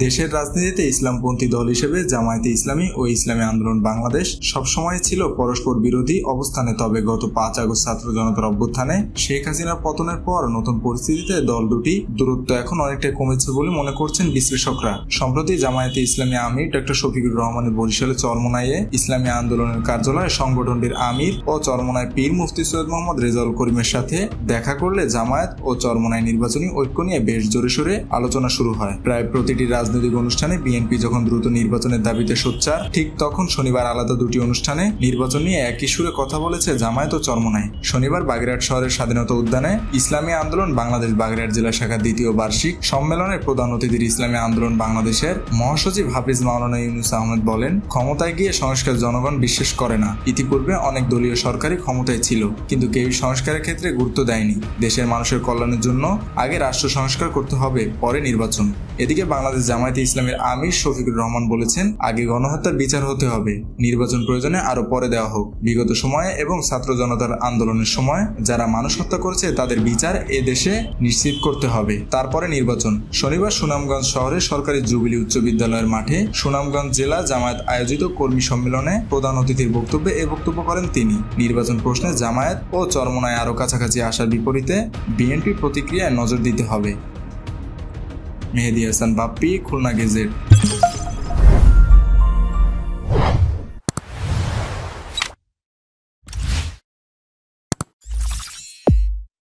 দেশের রাজনীতিতে ইসলামপন্থী দল হিসেবে জামায়াতে ইসলামী ও ইসলামী আন্দোলন বাংলাদেশ সবসময় ছিল পরস্পর বিরোধী অবস্থানে। তবে গত 5 আগস্ট ছাত্র জনতার অভ্যুত্থানে শেখ হাসিনার পতনের পর নতুন পরিস্থিতিতে দল দুটি দূরত্ব এখন অনেকটাই কমেছে বলে মনে করছেন বিশ্লেষকরা। সম্প্রতি জামায়াতে ইসলামী আমির ডক্টর শফিকুর রহমানের বরিশালের চরমোনাইয়ে ইসলামী আন্দোলনের কার্যালয়ে সংগঠনটির আমির ও চরমোনাই পীর মুফতি সৈয়দ মোহাম্মদ রেজাউল করিমের সাথে দেখা করলে জামায়াত ও চরমোনাই নির্বাচনী ঐক্য নিয়ে বেশ জোরে সোরে আলোচনা শুরু হয়। প্রায় প্রতিটি রাজনৈতিক অনুষ্ঠানে বিএনপি যখন দ্রুত নির্বাচনের দাবিতে সোচ্চার, ঠিক তখন শনিবার আলাদা দুটি অনুষ্ঠানে নির্বাচন নিয়ে একই সুরে কথা বলেছে জামায়াত ও চরমোনাই। শনিবার বাগেরহাট শহরের স্বাধীনতা উদ্যানে ইসলামী আন্দোলন বাংলাদেশ বাগেরহাট জেলা শাখার দ্বিতীয় বার্ষিক সম্মেলনের প্রধান অতিথির ইসলামী আন্দোলন বাংলাদেশের মহাসচিব হাফিজ মাওলানা ইউনুস আহমেদ বলেন, ক্ষমতায় গিয়ে সংস্কার জনগণ বিশ্বাস করে না। ইতিপূর্বে অনেক দলীয় সরকারই ক্ষমতায় ছিল, কিন্তু কেউ সংস্কারের ক্ষেত্রে গুরুত্ব দেয়নি। দেশের মানুষের কল্যাণের জন্য আগে রাষ্ট্র সংস্কার করতে হবে, পরে নির্বাচন। এদিকে বাংলাদেশ জামায়াতে ইসলামের আমির শফিকুর রহমান বলেছেন, আগে গণহত্যার বিচার হতে হবে, নির্বাচন প্রয়োজনে আরো পরে দেওয়া হোক। বিগত সময়ে এবং ছাত্র জনতার আন্দোলনের সময় যারা মানুষ হত্যা করেছে তাদের বিচার এ দেশে নিশ্চিত করতে হবে, তারপরে নির্বাচন। শনিবার সুনামগঞ্জ শহরে সরকারি জুবিলি উচ্চ বিদ্যালয়ের মাঠে সুনামগঞ্জ জেলা জামায়াত আয়োজিত কর্মী সম্মেলনে প্রধান অতিথির বক্তব্যে এ বক্তব্য করেন তিনি। নির্বাচন প্রশ্নে জামায়াত ও চরমোনাই আরো কাছাকাছি আসার বিপরীতে বিএনপির প্রতিক্রিয়ায় নজর দিতে হবে। মেহেদী হাসান বাপ্পি, খুলনা গেজেট।